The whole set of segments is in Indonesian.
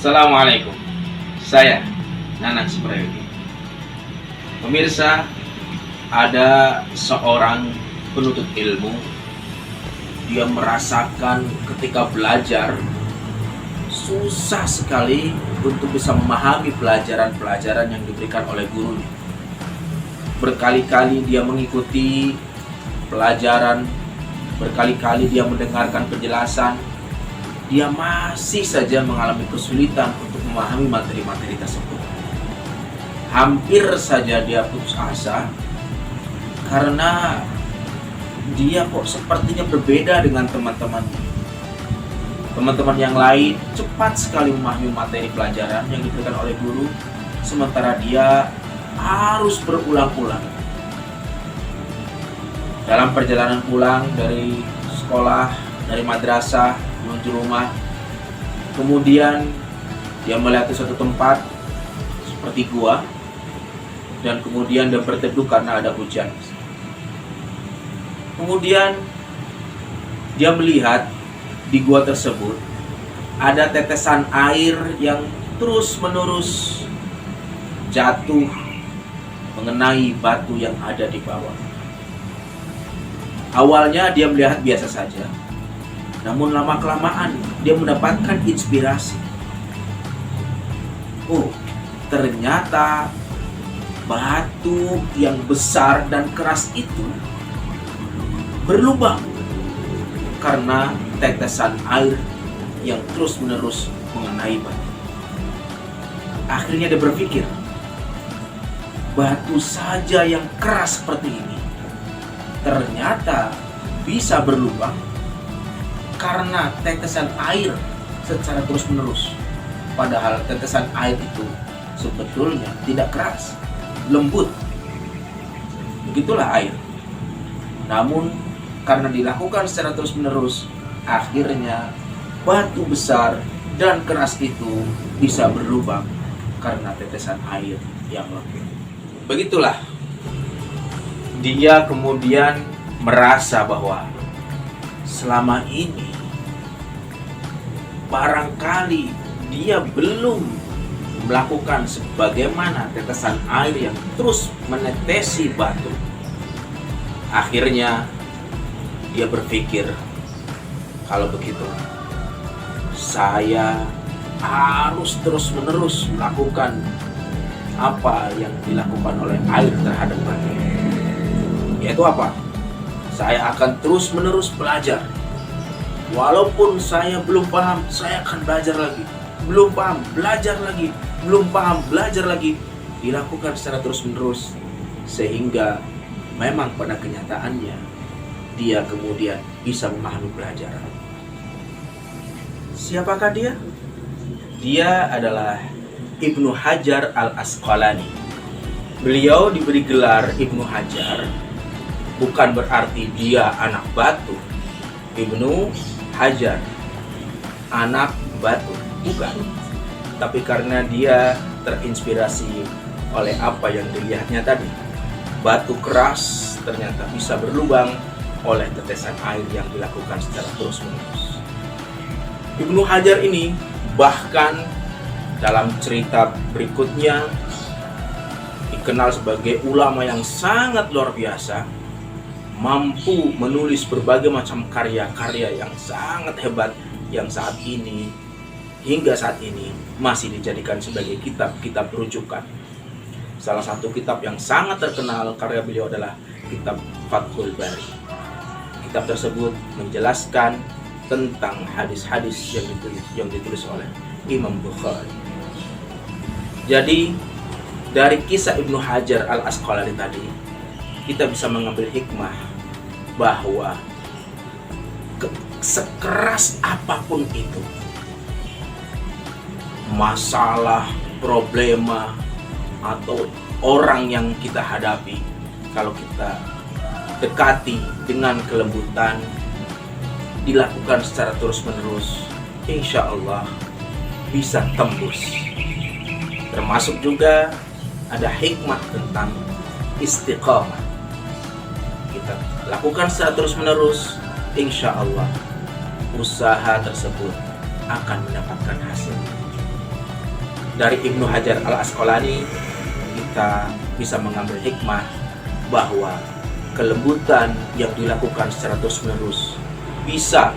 Assalamualaikum. Saya Nanang Suprayogi. Pemirsa, ada seorang penuntut ilmu. Dia merasakan ketika belajar susah sekali untuk bisa memahami pelajaran-pelajaran yang diberikan oleh gurunya. Berkali-kali dia mengikuti pelajaran, berkali-kali dia mendengarkan penjelasan, dia masih saja mengalami kesulitan untuk memahami materi-materi tersebut. Hampir saja dia putus asa karena dia kok sepertinya berbeda dengan teman-temannya. Teman-teman yang lain cepat sekali memahami materi pelajaran yang diberikan oleh guru, sementara dia harus berulang-ulang. Dalam perjalanan pulang dari sekolah, dari madrasah menuju rumah, kemudian dia melihat suatu tempat seperti gua, dan kemudian dia berteduh karena ada hujan. Kemudian dia melihat di gua tersebut ada tetesan air yang terus-menerus jatuh mengenai batu yang ada di bawah. Awalnya dia melihat biasa saja, namun lama-kelamaan dia mendapatkan inspirasi. Oh, ternyata batu yang besar dan keras itu berlubang karena tetesan air yang terus-menerus mengenai batu. Akhirnya dia berpikir, batu saja yang keras seperti ini ternyata bisa berlubang karena tetesan air secara terus-menerus. Padahal tetesan air itu sebetulnya tidak keras, lembut. Begitulah air. Namun karena dilakukan secara terus-menerus, akhirnya batu besar dan keras itu bisa berlubang karena tetesan air yang lembut. Begitulah. Dia kemudian merasa bahwa selama ini barangkali dia belum melakukan sebagaimana tetesan air yang terus menetesi batu. Akhirnya dia berpikir, kalau begitu saya harus terus-menerus melakukan apa yang dilakukan oleh air terhadap batu. Yaitu apa? Saya akan terus-menerus belajar. Walaupun saya belum paham, saya akan belajar lagi. Belum paham, belajar lagi. Belum paham, belajar lagi. Dilakukan secara terus-menerus sehingga memang pada kenyataannya dia kemudian bisa memahami pelajaran. Siapakah dia? Dia adalah Ibnu Hajar Al-Asqalani. Beliau diberi gelar Ibnu Hajar bukan berarti dia anak batu. Ibnu Hajar, anak batu, bukan. Tapi karena dia terinspirasi oleh apa yang dilihatnya tadi. Batu keras ternyata bisa berlubang oleh tetesan air yang dilakukan secara terus-menerus. Ibnu Hajar ini bahkan dalam cerita berikutnya dikenal sebagai ulama yang sangat luar biasa, mampu menulis berbagai macam karya-karya yang sangat hebat yang hingga saat ini masih dijadikan sebagai kitab-kitab rujukan. Salah satu kitab yang sangat terkenal karya beliau adalah kitab Fathul Bari. Kitab tersebut menjelaskan tentang hadis-hadis yang ditulis oleh Imam Bukhari. Jadi dari kisah Ibnu Hajar Al-Asqalani tadi kita bisa mengambil hikmah bahwa sekeras apapun itu masalah, problema, atau orang yang kita hadapi, kalau kita dekati dengan kelembutan, dilakukan secara terus-menerus, insya Allah bisa tembus. Termasuk juga ada hikmah tentang istiqamah. Kita lakukan secara terus-menerus, insya Allah usaha tersebut akan mendapatkan hasil. Dari Ibnu Hajar Al-Asqalani kita bisa mengambil hikmah bahwa kelembutan yang dilakukan secara terus-menerus bisa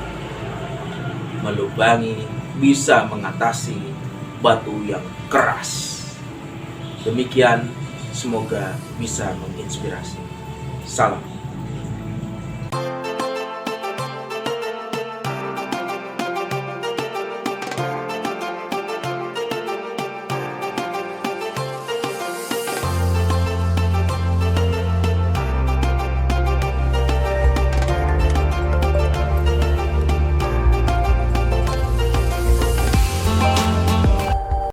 melubangi, bisa mengatasi batu yang keras. Demikian, semoga bisa menginspirasi. Salam.